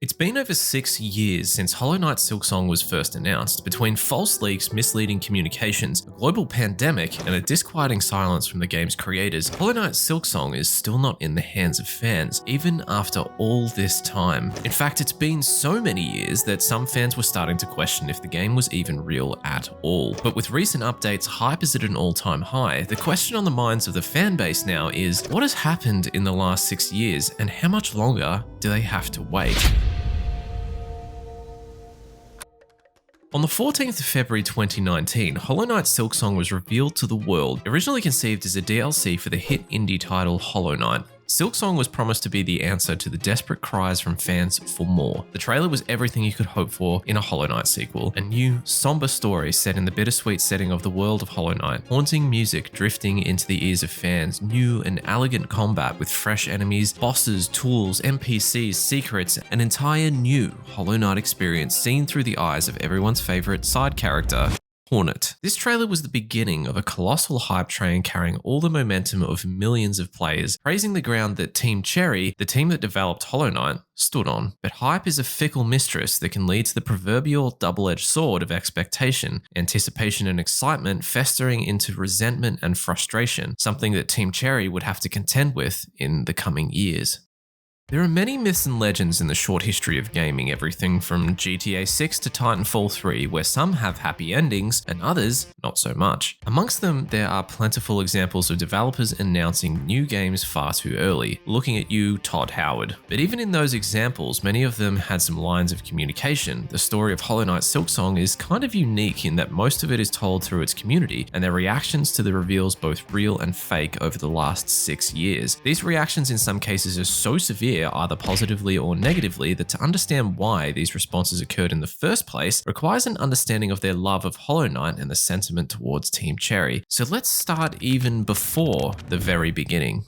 It's been over 6 years since Hollow Knight Silksong was first announced. Between false leaks, misleading communications, a global pandemic, and a disquieting silence from the game's creators, Hollow Knight Silksong is still not in the hands of fans, even after all this time. In fact, it's been so many years that some fans were starting to question if the game was even real at all. But with recent updates, hype is at an all-time high. The question on the minds of the fan base now is, what has happened in the last 6 years, and how much longer do they have to wait? On the 14th of February 2019, Hollow Knight Silksong was revealed to the world, originally conceived as a DLC for the hit indie title Hollow Knight. Silksong was promised to be the answer to the desperate cries from fans for more. The trailer was everything you could hope for in a Hollow Knight sequel, a new, somber story set in the bittersweet setting of the world of Hollow Knight, haunting music drifting into the ears of fans, new and elegant combat with fresh enemies, bosses, tools, NPCs, secrets, an entire new Hollow Knight experience seen through the eyes of everyone's favorite side character, Hornet. This trailer was the beginning of a colossal hype train carrying all the momentum of millions of players, praising the ground that Team Cherry, the team that developed Hollow Knight, stood on. But hype is a fickle mistress that can lead to the proverbial double-edged sword of expectation, anticipation and excitement festering into resentment and frustration, something that Team Cherry would have to contend with in the coming years. There are many myths and legends in the short history of gaming, everything from GTA 6 to Titanfall 3, where some have happy endings and others not so much. Amongst them, there are plentiful examples of developers announcing new games far too early. Looking at you, Todd Howard. But even in those examples, many of them had some lines of communication. The story of Hollow Knight Silksong is kind of unique in that most of it is told through its community and their reactions to the reveals both real and fake over the last 6 years. These reactions in some cases are so severe, either positively or negatively, that to understand why these responses occurred in the first place requires an understanding of their love of Hollow Knight and the sentiment towards Team Cherry. So let's start even before the very beginning.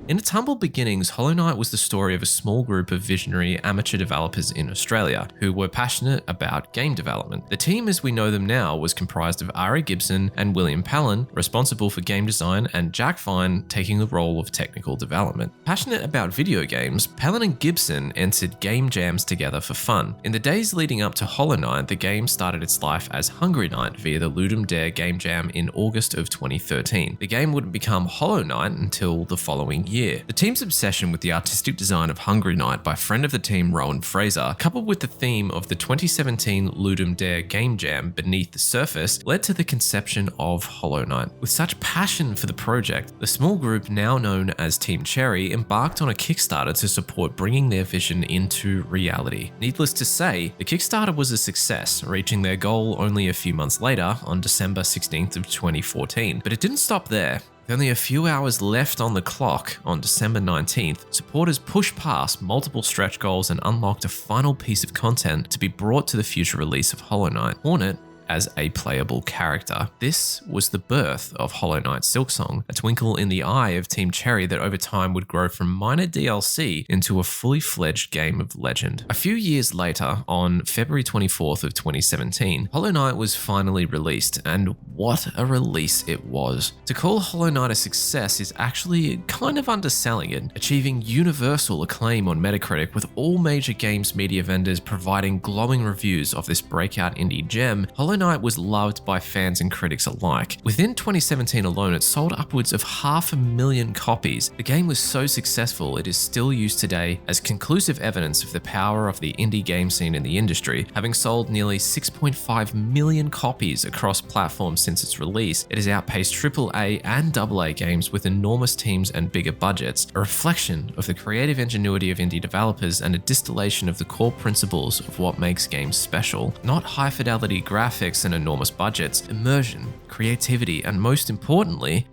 In its humble beginnings, Hollow Knight was the story of a small group of visionary amateur developers in Australia who were passionate about game development. The team as we know them now was comprised of Ari Gibson and William Palin, responsible for game design, and Jack Vine taking the role of technical development. Passionate about video games, Palin and Gibson entered game jams together for fun. In the days leading up to Hollow Knight, the game started its life as Hungry Knight via the Ludum Dare game jam in August of 2013. The game wouldn't become Hollow Knight until the following year. The team's obsession with the artistic design of Hungry Knight by friend of the team Rowan Fraser, coupled with the theme of the 2017 Ludum Dare game jam Beneath the Surface, led to the conception of Hollow Knight. With such passion for the project, the small group now known as Team Cherry embarked on a Kickstarter to support bringing their vision into reality. Needless to say, the Kickstarter was a success, reaching their goal only a few months later on December 16th of 2014. But it didn't stop there. With only a few hours left on the clock on December 19th, supporters pushed past multiple stretch goals and unlocked a final piece of content to be brought to the future release of Hollow Knight, Hornet, as a playable character. This was the birth of Hollow Knight Silksong, a twinkle in the eye of Team Cherry that over time would grow from minor DLC into a fully fledged game of legend. A few years later, on February 24th of 2017, Hollow Knight was finally released, and what a release it was. To call Hollow Knight a success is actually kind of underselling it, achieving universal acclaim on Metacritic, with all major games media vendors providing glowing reviews of this breakout indie gem. Hollow Knight was loved by fans and critics alike. Within 2017 alone, it sold upwards of 500,000 copies. The game was so successful, it is still used today as conclusive evidence of the power of the indie game scene in the industry. Having sold nearly 6.5 million copies across platforms since its release, it has outpaced AAA and AA games with enormous teams and bigger budgets, a reflection of the creative ingenuity of indie developers and a distillation of the core principles of what makes games special. Not high-fidelity graphics and enormous budgets, immersion, creativity, and most importantly,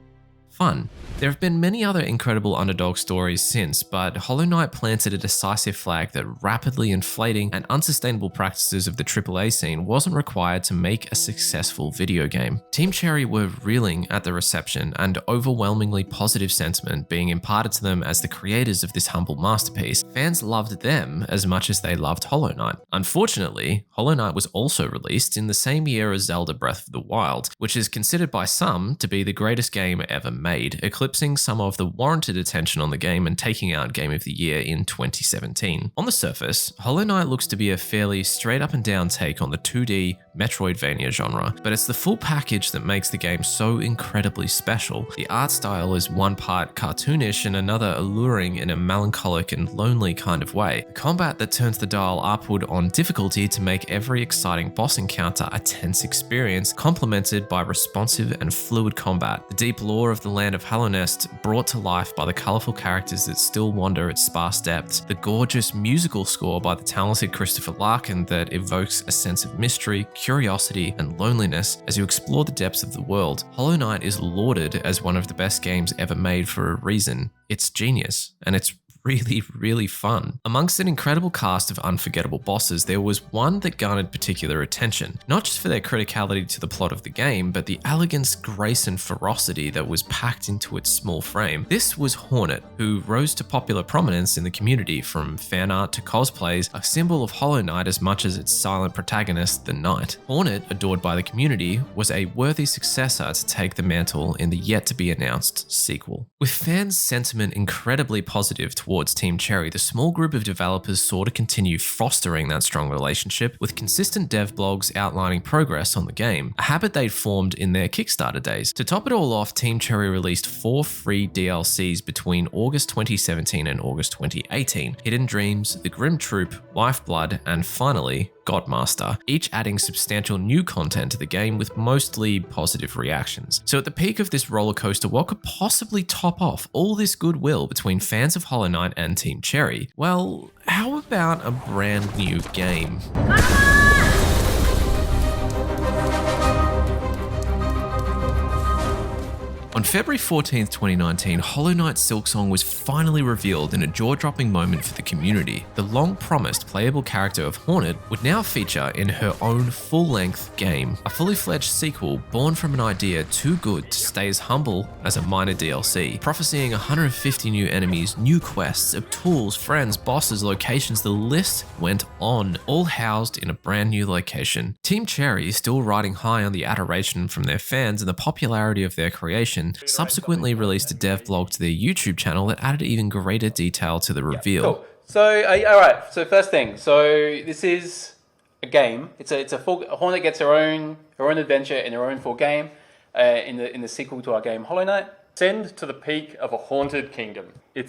fun. There have been many other incredible underdog stories since, but Hollow Knight planted a decisive flag that rapidly inflating and unsustainable practices of the AAA scene wasn't required to make a successful video game. Team Cherry were reeling at the reception and overwhelmingly positive sentiment being imparted to them as the creators of this humble masterpiece. Fans loved them as much as they loved Hollow Knight. Unfortunately, Hollow Knight was also released in the same year as Zelda Breath of the Wild, which is considered by some to be the greatest game ever made, eclipsing eclipsing some of the warranted attention on the game and taking out Game of the Year in 2017. On the surface, Hollow Knight looks to be a fairly straight up and down take on the 2D Metroidvania genre, but it's the full package that makes the game so incredibly special. The art style is one part cartoonish and another alluring in a melancholic and lonely kind of way. The combat that turns the dial upward on difficulty to make every exciting boss encounter a tense experience, complemented by responsive and fluid combat. The deep lore of the land of Hallownest brought to life by the colourful characters that still wander its sparse depths. The gorgeous musical score by the talented Christopher Larkin that evokes a sense of mystery, curiosity, and loneliness as you explore the depths of the world. Hollow Knight is lauded as one of the best games ever made for a reason. It's genius, and it's really fun. Amongst an incredible cast of unforgettable bosses, there was one that garnered particular attention, not just for their criticality to the plot of the game, but the elegance, grace, and ferocity that was packed into its small frame. This was Hornet, who rose to popular prominence in the community from fan art to cosplays, a symbol of Hollow Knight as much as its silent protagonist, the Knight. Hornet, adored by the community, was a worthy successor to take the mantle in the yet-to-be-announced sequel. With fans' sentiment incredibly positive towards Team Cherry, the small group of developers sought to continue fostering that strong relationship with consistent dev blogs outlining progress on the game, a habit they'd formed in their Kickstarter days. To top it all off, Team Cherry released 4 free DLCs between August 2017 and August 2018: Hidden Dreams, The Grim Troop, Lifeblood, and finally, Godmaster, each adding substantial new content to the game with mostly positive reactions. So at the peak of this roller coaster, what could possibly top off all this goodwill between fans of Hollow Knight and Team Cherry? Well, how about a brand new game? On February 14th, 2019, Hollow Knight Silksong was finally revealed in a jaw-dropping moment for the community. The long-promised playable character of Hornet would now feature in her own full-length game, a fully-fledged sequel born from an idea too good to stay as humble as a minor DLC, prophesying 150 new enemies, new quests of tools, friends, bosses, locations, the list went on, all housed in a brand new location. Team Cherry, still riding high on the adoration from their fans and the popularity of their creation, subsequently released a dev blog to their YouTube channel that added even greater detail to the reveal. Cool. So, all right. So first thing. So this is a game. It's a full. Hornet gets her own adventure in her own full game. In the sequel to our game Hollow Knight. Ascend to the peak of a haunted kingdom.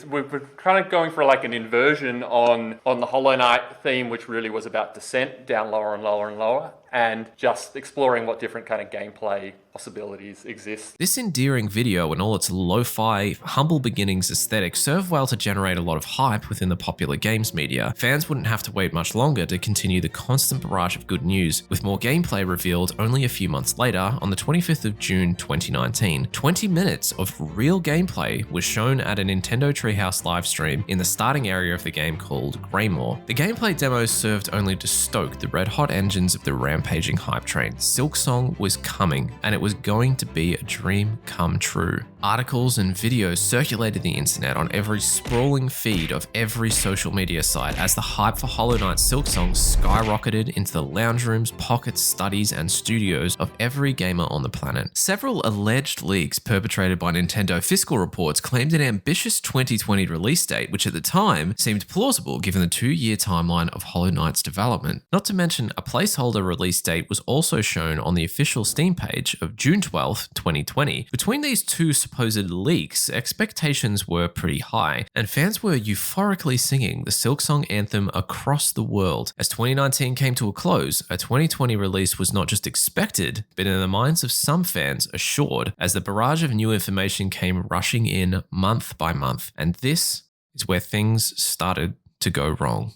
We're kind of going for like an inversion on the Hollow Knight theme, which really was about descent down lower and lower and lower, and just exploring what different kind of gameplay possibilities exist. This endearing video and all its lo-fi, humble beginnings aesthetic served well to generate a lot of hype within the popular games media. Fans wouldn't have to wait much longer to continue the constant barrage of good news, with more gameplay revealed only a few months later on the 25th of June 2019. 20 minutes of real gameplay was shown at a Nintendo Treehouse livestream in the starting area of the game called Greymore. The gameplay demos served only to stoke the red-hot engines of the rampaging hype train. Silksong was coming, and it was going to be a dream come true. Articles and videos circulated the internet on every sprawling feed of every social media site as the hype for Hollow Knight Silksong skyrocketed into the lounge rooms, pockets, studies, and studios of every gamer on the planet. Several alleged leaks perpetrated by Nintendo fiscal reports claimed an ambitious 2020 release date, which at the time seemed plausible given the 2-year timeline of Hollow Knight's development. Not to mention, a placeholder release date was also shown on the official Steam page of June 12, 2020. Between these two supposed leaks, expectations were pretty high, and fans were euphorically singing the Silksong anthem across the world. As 2019 came to a close, a 2020 release was not just expected, but in the minds of some fans, assured, as the barrage of new information came rushing in month by month. And this is where things started to go wrong.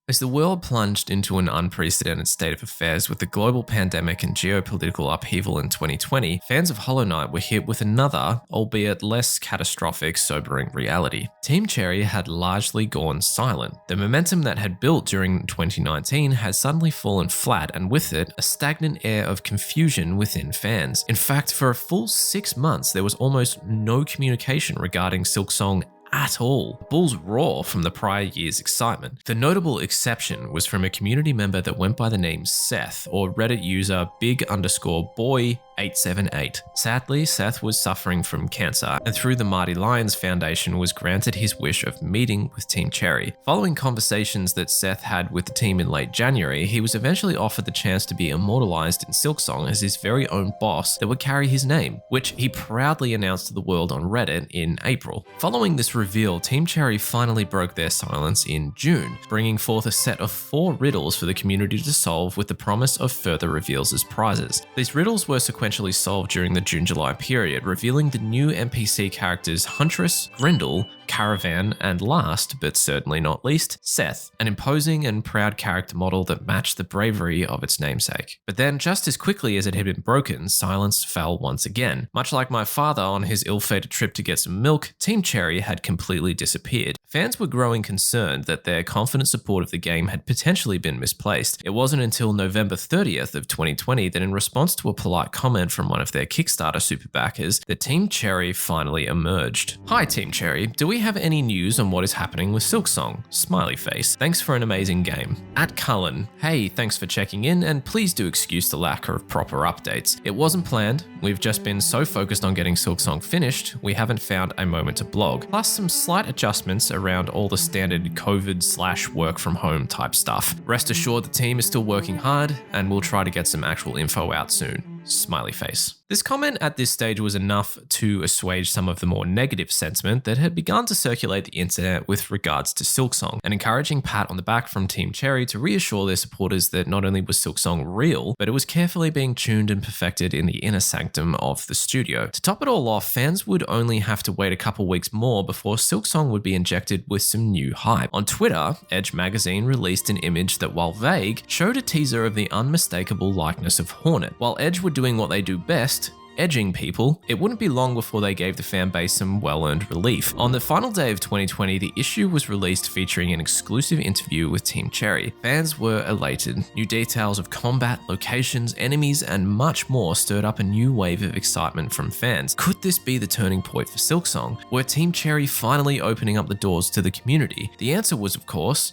As the world plunged into an unprecedented state of affairs with the global pandemic and geopolitical upheaval in 2020, fans of Hollow Knight were hit with another, albeit less catastrophic, sobering reality. Team Cherry had largely gone silent. The momentum that had built during 2019 had suddenly fallen flat, and with it, a stagnant air of confusion within fans. In fact, for a full 6 months, there was almost no communication regarding Silksong at all. Bulls roar from the prior year's excitement. The notable exception was from a community member that went by the name Seth, or Reddit user big_boy 878. Sadly, Seth was suffering from cancer, and through the Mighty Lions Foundation was granted his wish of meeting with Team Cherry. Following conversations that Seth had with the team in late January, he was eventually offered the chance to be immortalized in Silksong as his very own boss that would carry his name, which he proudly announced to the world on Reddit in April. Following this reveal, Team Cherry finally broke their silence in June, bringing forth a set of 4 riddles for the community to solve with the promise of further reveals as prizes. These riddles were sequentially solved during the June-July period, revealing the new NPC characters Huntress, Grindel, Caravan, and last, but certainly not least, Seth, an imposing and proud character model that matched the bravery of its namesake. But then, just as quickly as it had been broken, silence fell once again. Much like my father on his ill-fated trip to get some milk, Team Cherry had completely disappeared. Fans were growing concerned that their confident support of the game had potentially been misplaced. It wasn't until November 30th of 2020 that in response to a polite comment from one of their Kickstarter super backers, that Team Cherry finally emerged. Hi Team Cherry, do we have any news on what is happening with Silksong? Smiley face. Thanks for an amazing game. At Cullen, hey, thanks for checking in, and please do excuse the lack of proper updates. It wasn't planned, we've just been so focused on getting Silksong finished, we haven't found a moment to blog, plus some slight adjustments around all the standard COVID/work from home type stuff. Rest assured the team is still working hard, and we'll try to get some actual info out soon. Smiley face. This comment at this stage was enough to assuage some of the more negative sentiment that had begun to circulate the internet with regards to Silksong, an encouraging pat on the back from Team Cherry to reassure their supporters that not only was Silksong real, but it was carefully being tuned and perfected in the inner sanctum of the studio. To top it all off, fans would only have to wait a couple weeks more before Silksong would be injected with some new hype. On Twitter, Edge magazine released an image that, while vague, showed a teaser of the unmistakable likeness of Hornet. While Edge were doing what they do best, edging people, it wouldn't be long before they gave the fanbase some well-earned relief. On the final day of 2020, the issue was released featuring an exclusive interview with Team Cherry. Fans were elated. New details of combat, locations, enemies, and much more stirred up a new wave of excitement from fans. Could this be the turning point for Silksong? Were Team Cherry finally opening up the doors to the community? The answer was, of course,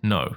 no.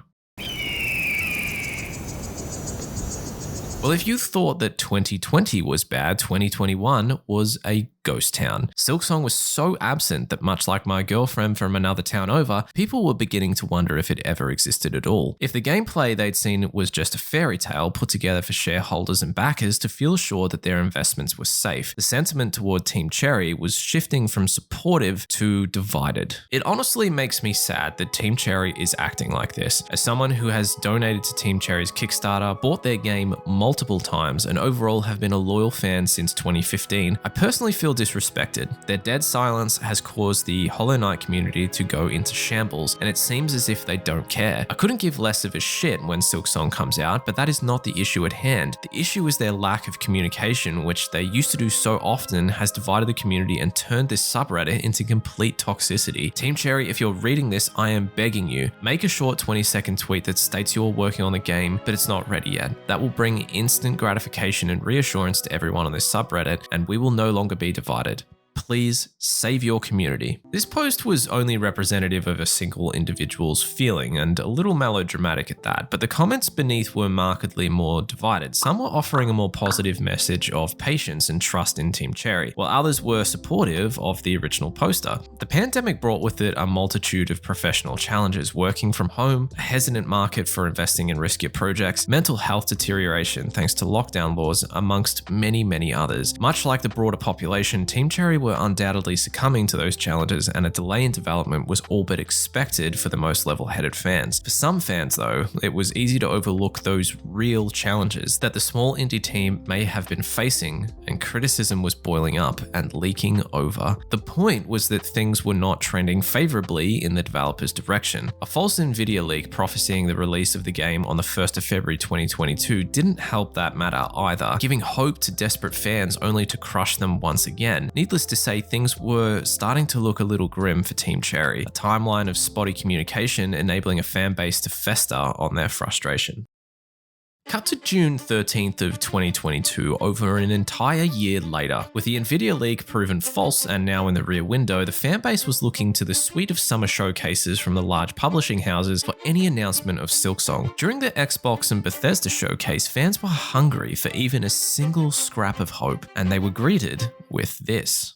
Well, if you thought that 2020 was bad, 2021 was a ghost town. Silksong was so absent that, much like my girlfriend from another town over, people were beginning to wonder if it ever existed at all. If the gameplay they'd seen was just a fairy tale put together for shareholders and backers to feel sure that their investments were safe, the sentiment toward Team Cherry was shifting from supportive to divided. It honestly makes me sad that Team Cherry is acting like this. As someone who has donated to Team Cherry's Kickstarter, bought their game multiple times, and overall have been a loyal fan since 2015, I personally feel disrespected. Their dead silence has caused the Hollow Knight community to go into shambles, and it seems as if they don't care. I couldn't give less of a shit when Silksong comes out, but that is not the issue at hand. The issue is their lack of communication, which they used to do so often, has divided the community and turned this subreddit into complete toxicity. Team Cherry, if you're reading this, I am begging you, make a short 20-second tweet that states you're working on the game, but it's not ready yet. That will bring instant gratification and reassurance to everyone on this subreddit, and we will no longer be divided. Please save your community. This post was only representative of a single individual's feeling and a little melodramatic at that, but the comments beneath were markedly more divided. Some were offering a more positive message of patience and trust in Team Cherry, while others were supportive of the original poster. The pandemic brought with it a multitude of professional challenges: working from home, a hesitant market for investing in riskier projects, mental health deterioration thanks to lockdown laws, amongst many, many others. Much like the broader population, Team Cherry were undoubtedly succumbing to those challenges, and a delay in development was all but expected for the most level-headed fans. For some fans, though, it was easy to overlook those real challenges that the small indie team may have been facing, and criticism was boiling up and leaking over. The point was that things were not trending favorably in the developer's direction. A false NVIDIA leak prophesying the release of the game on the 1st of February 2022 didn't help that matter either, giving hope to desperate fans only to crush them once again. Needless to say, things were starting to look a little grim for Team Cherry, a timeline of spotty communication enabling a fan base to fester on their frustration. Cut to June 13th of 2022, over an entire year later. With the Nvidia leak proven false and now in the rear window, the fanbase was looking to the suite of summer showcases from the large publishing houses for any announcement of Silksong. During the Xbox and Bethesda showcase, fans were hungry for even a single scrap of hope, and they were greeted with this.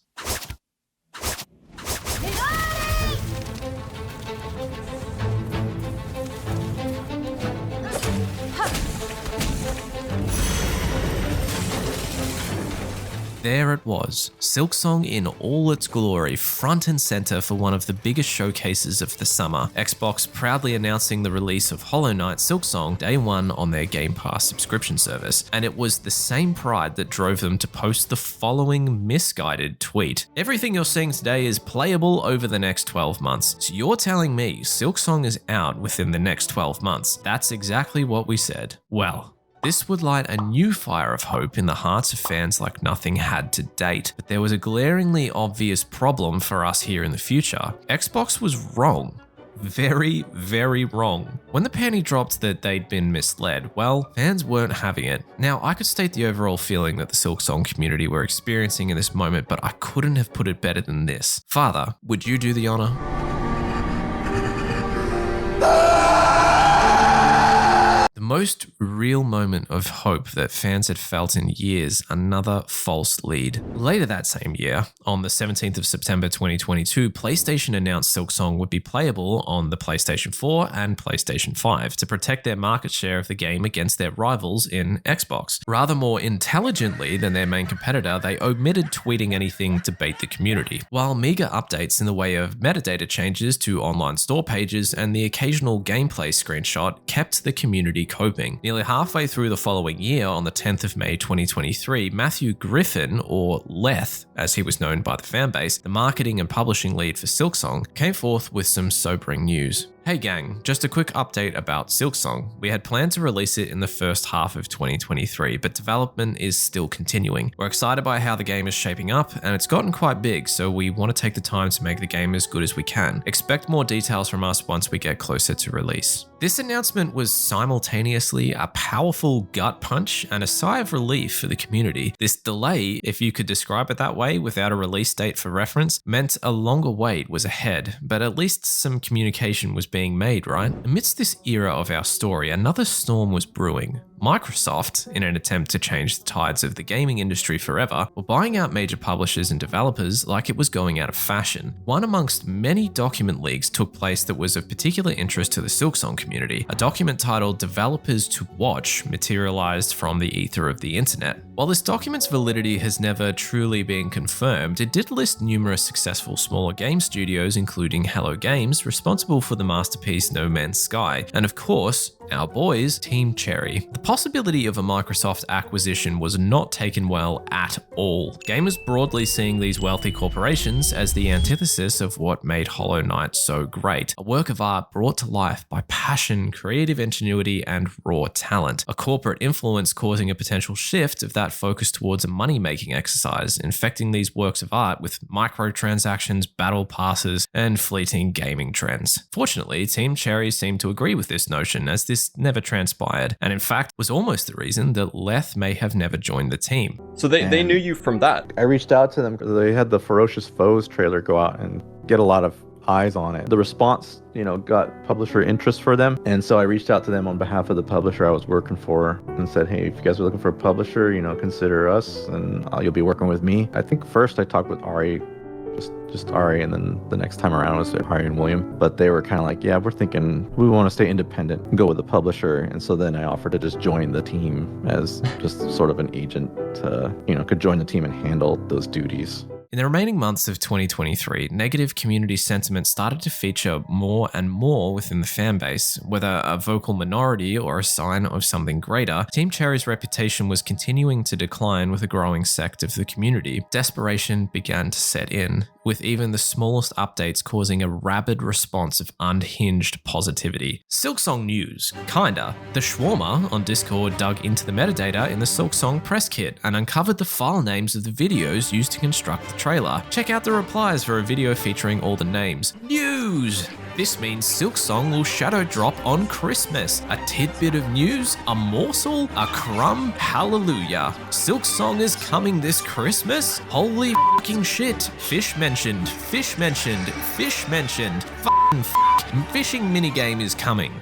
There it was, Silksong in all its glory, front and center for one of the biggest showcases of the summer. Xbox proudly announcing the release of Hollow Knight Silksong day one on their Game Pass subscription service. And it was the same pride that drove them to post the following misguided tweet. Everything you're seeing today is playable over the next 12 months. So you're telling me Silksong is out within the next 12 months. That's exactly what we said. Well, this would light a new fire of hope in the hearts of fans like nothing had to date, but there was a glaringly obvious problem for us here in the future. Xbox was wrong. Very, very wrong. When the penny dropped that they'd been misled, well, fans weren't having it. Now, I could state the overall feeling that the Silksong community were experiencing in this moment, but I couldn't have put it better than this. Father, would you do the honor? The most real moment of hope that fans had felt in years, another false lead. Later that same year, on the 17th of September 2022, PlayStation announced Silksong would be playable on the PlayStation 4 and PlayStation 5 to protect their market share of the game against their rivals in Xbox. Rather more intelligently than their main competitor, they omitted tweeting anything to bait the community, while meager updates in the way of metadata changes to online store pages and the occasional gameplay screenshot kept the community coping. Nearly halfway through the following year, on the 10th of May 2023, Matthew Griffin, or Leth, as he was known by the fanbase, the marketing and publishing lead for Silksong, came forth with some sobering news. Hey gang, just a quick update about Silksong. We had planned to release it in the first half of 2023, but development is still continuing. We're excited by how the game is shaping up, and it's gotten quite big, so we want to take the time to make the game as good as we can. Expect more details from us once we get closer to release. This announcement was simultaneously a powerful gut punch and a sigh of relief for the community. This delay, if you could describe it that way without a release date for reference, meant a longer wait was ahead, but at least some communication was being made, right? Amidst this era of our story, another storm was brewing. Microsoft, in an attempt to change the tides of the gaming industry forever, were buying out major publishers and developers like it was going out of fashion. One amongst many document leaks took place that was of particular interest to the Silksong community. A document titled Developers to Watch materialized from the ether of the internet. While this document's validity has never truly been confirmed, it did list numerous successful smaller game studios, including Hello Games, responsible for the masterpiece No Man's Sky, and of course, our boys, Team Cherry. The possibility of a Microsoft acquisition was not taken well at all. Gamers broadly seeing these wealthy corporations as the antithesis of what made Hollow Knight so great. A work of art brought to life by passion, creative ingenuity, and raw talent. A corporate influence causing a potential shift of that focus towards a money-making exercise, infecting these works of art with microtransactions, battle passes, and fleeting gaming trends. Fortunately, Team Cherry seemed to agree with this notion, as this never transpired, and in fact was almost the reason that Leth may have never joined the team. So they knew you from that? I reached out to them because they had the Ferocious Foes trailer go out and get a lot of eyes on it. The response, got publisher interest for them, and so I reached out to them on behalf of the publisher I was working for and said, hey, if you guys are looking for a publisher, consider us, and you'll be working with me. I think first I talked with Ari, just Ari, and then the next time around was Ari and William. But they were kind of like, yeah, we're thinking we want to stay independent and go with the publisher. And so then I offered to just join the team as just sort of an agent to, could join the team and handle those duties. In the remaining months of 2023, negative community sentiment started to feature more and more within the fanbase. Whether a vocal minority or a sign of something greater, Team Cherry's reputation was continuing to decline with a growing sect of the community. Desperation began to set in, with even the smallest updates causing a rabid response of unhinged positivity. Silksong news, kinda. The Shawarma on Discord dug into the metadata in the Silksong press kit and uncovered the file names of the videos used to construct the trailer. Check out the replies for a video featuring all the names. News! This means Silksong will shadow drop on Christmas. A tidbit of news, a morsel, a crumb, hallelujah. Silksong is coming this Christmas? Holy fucking shit. Fish mentioned, fish mentioned, fish mentioned. Fishing minigame is coming.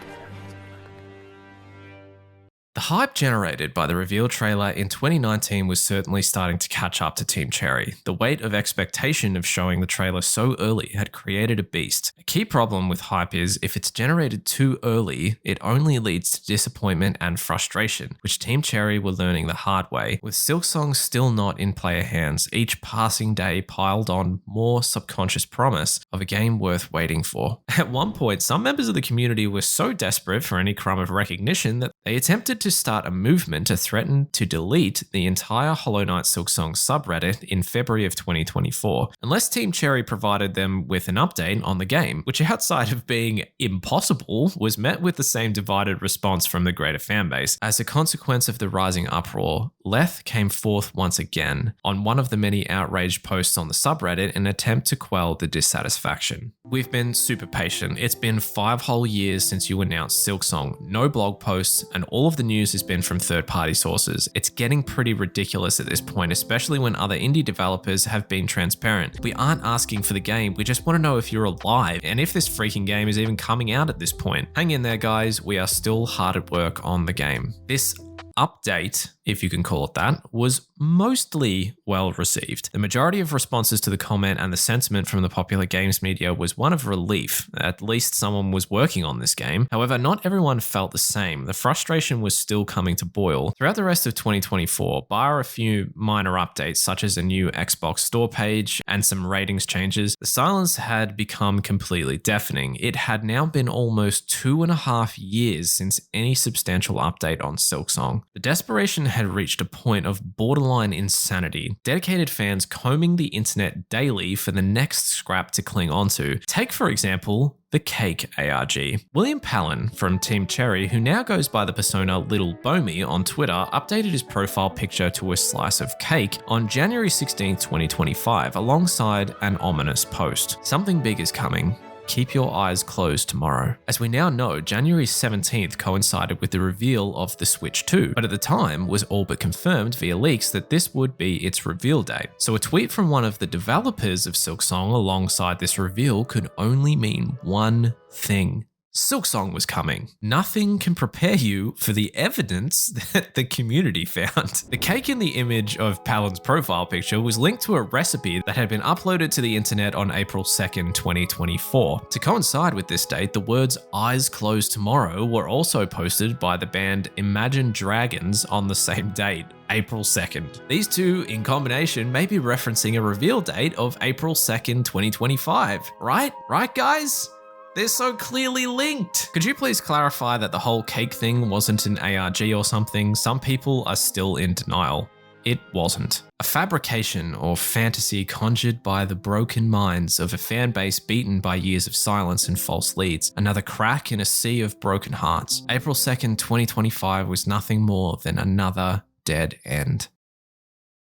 The hype generated by the reveal trailer in 2019 was certainly starting to catch up to Team Cherry. The weight of expectation of showing the trailer so early had created a beast. A key problem with hype is if it's generated too early, it only leads to disappointment and frustration, which Team Cherry were learning the hard way. With Silksong still not in player hands, each passing day piled on more subconscious promise of a game worth waiting for. At one point, some members of the community were so desperate for any crumb of recognition that they attempted to start a movement to threaten to delete the entire Hollow Knight Silksong subreddit in February of 2024, unless Team Cherry provided them with an update on the game, which outside of being impossible, was met with the same divided response from the greater fanbase. As a consequence of the rising uproar, Leth came forth once again on one of the many outraged posts on the subreddit in an attempt to quell the dissatisfaction. We've been super patient. It's been 5 whole years since you announced Silksong, no blog posts, and all of the news has been from third-party sources. It's getting pretty ridiculous at this point, especially when other indie developers have been transparent. We aren't asking for the game, we just want to know if you're alive and if this freaking game is even coming out at this point. Hang in there, guys, we are still hard at work on the game. This update, if you can call it that, was mostly well received. The majority of responses to the comment and the sentiment from the popular games media was one of relief. At least someone was working on this game. However, not everyone felt the same. The frustration was still coming to boil. Throughout the rest of 2024, bar a few minor updates such as a new Xbox store page and some ratings changes, the silence had become completely deafening. It had now been almost 2.5 years since any substantial update on Silksong. The desperation had reached a point of borderline insanity. Dedicated fans combing the internet daily for the next scrap to cling onto. Take, for example, the Cake ARG. William Palin from Team Cherry, who now goes by the persona Little Bomi on Twitter, updated his profile picture to a slice of cake on January 16, 2025, alongside an ominous post. Something big is coming. Keep your eyes closed tomorrow. As we now know, January 17th coincided with the reveal of the Switch 2, but at the time was all but confirmed via leaks that this would be its reveal date. So a tweet from one of the developers of Silksong alongside this reveal could only mean one thing. Silksong was coming. Nothing can prepare you for the evidence that the community found. The cake in the image of Palin's profile picture was linked to a recipe that had been uploaded to the internet on April 2nd, 2024. To coincide with this date, the words "Eyes Closed Tomorrow" were also posted by the band Imagine Dragons on the same date. April 2nd. These two in combination may be referencing a reveal date of April 2nd, 2025. Right? Right, guys? They're so clearly linked. Could you please clarify that the whole cake thing wasn't an ARG or something? Some people are still in denial. It wasn't. A fabrication or fantasy conjured by the broken minds of a fan base beaten by years of silence and false leads. Another crack in a sea of broken hearts. April 2nd, 2025 was nothing more than another dead end.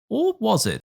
Or was it?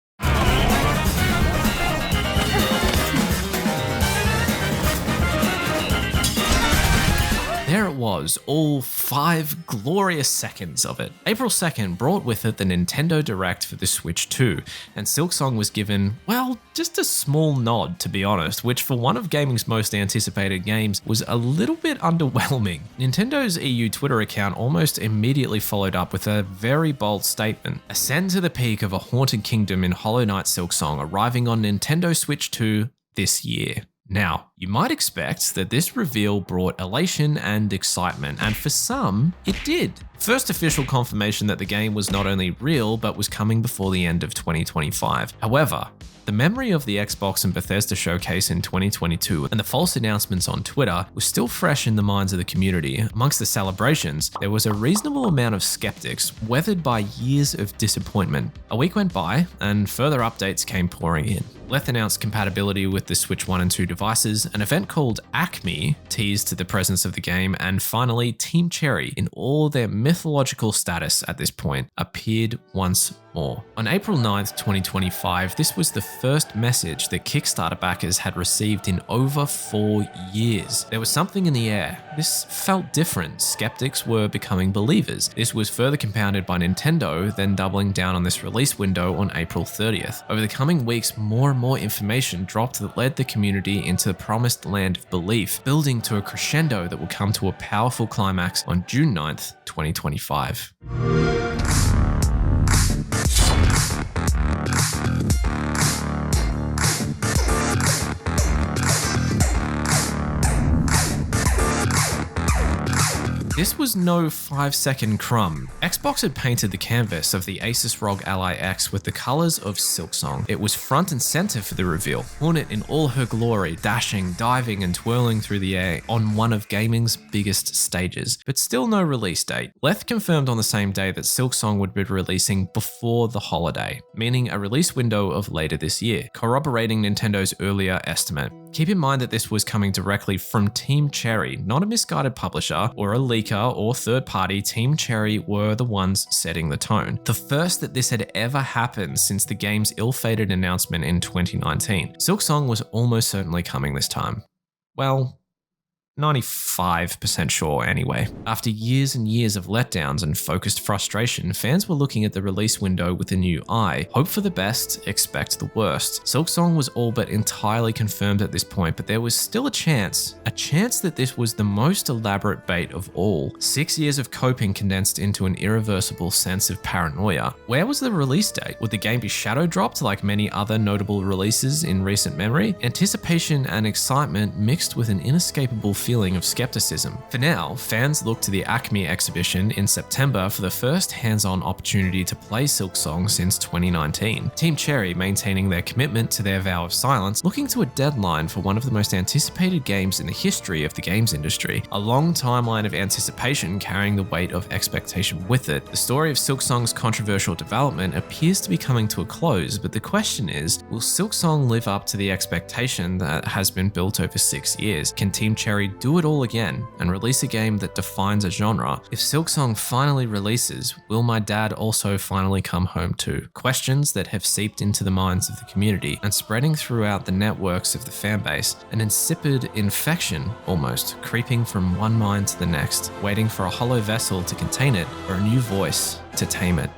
There it was, all 5 glorious seconds of it. April 2nd brought with it the Nintendo Direct for the Switch 2, and Silksong was given, well, just a small nod to be honest, which for one of gaming's most anticipated games was a little bit underwhelming. Nintendo's EU Twitter account almost immediately followed up with a very bold statement. Ascend to the peak of a haunted kingdom in Hollow Knight Silksong, arriving on Nintendo Switch 2 this year. Now, you might expect that this reveal brought elation and excitement, and for some, it did. First official confirmation that the game was not only real, but was coming before the end of 2025. However, the memory of the Xbox and Bethesda showcase in 2022 and the false announcements on Twitter was still fresh in the minds of the community. Amongst the celebrations, there was a reasonable amount of skeptics, weathered by years of disappointment. A week went by, and further updates came pouring in. Leth announced compatibility with the Switch 1 and 2 devices, Legends, an event called Acme teased the presence of the game, and finally Team Cherry, in all their mythological status at this point, appeared once more. On April 9th, 2025, this was the first message that Kickstarter backers had received in over 4 years. There was something in the air. This felt different. Skeptics were becoming believers. This was further compounded by Nintendo, then doubling down on this release window on April 30th. Over the coming weeks, more and more information dropped that led the community into the promised land of belief, building to a crescendo that will come to a powerful climax on June 9th, 2025. This was no 5-second crumb. Xbox had painted the canvas of the Asus ROG Ally X with the colors of Silksong. It was front and center for the reveal, Hornet in all her glory, dashing, diving, and twirling through the air on one of gaming's biggest stages, but still no release date. Leth confirmed on the same day that Silksong would be releasing before the holiday, meaning a release window of later this year, corroborating Nintendo's earlier estimate. Keep in mind that this was coming directly from Team Cherry, not a misguided publisher or a leaker or third party. Team Cherry were the ones setting the tone. The first that this had ever happened since the game's ill-fated announcement in 2019. Silksong was almost certainly coming this time. Well, 95% sure anyway. After years and years of letdowns and focused frustration, fans were looking at the release window with a new eye. Hope for the best, expect the worst. Silksong was all but entirely confirmed at this point, but there was still a chance that this was the most elaborate bait of all. 6 years of coping condensed into an irreversible sense of paranoia. Where was the release date? Would the game be shadow dropped like many other notable releases in recent memory? Anticipation and excitement mixed with an inescapable feeling of skepticism. For now, fans look to the Acme exhibition in September for the first hands-on opportunity to play Silksong since 2019. Team Cherry maintaining their commitment to their vow of silence, looking to a deadline for one of the most anticipated games in the history of the games industry. A long timeline of anticipation carrying the weight of expectation with it. The story of Silksong's controversial development appears to be coming to a close, but the question is, will Silksong live up to the expectation that has been built over 6 years? Can Team Cherry do it all again and release a game that defines a genre? If Silksong finally releases, will my dad also finally come home too? Questions that have seeped into the minds of the community and spreading throughout the networks of the fanbase, an insipid infection almost, creeping from one mind to the next, waiting for a hollow vessel to contain it or a new voice to tame it.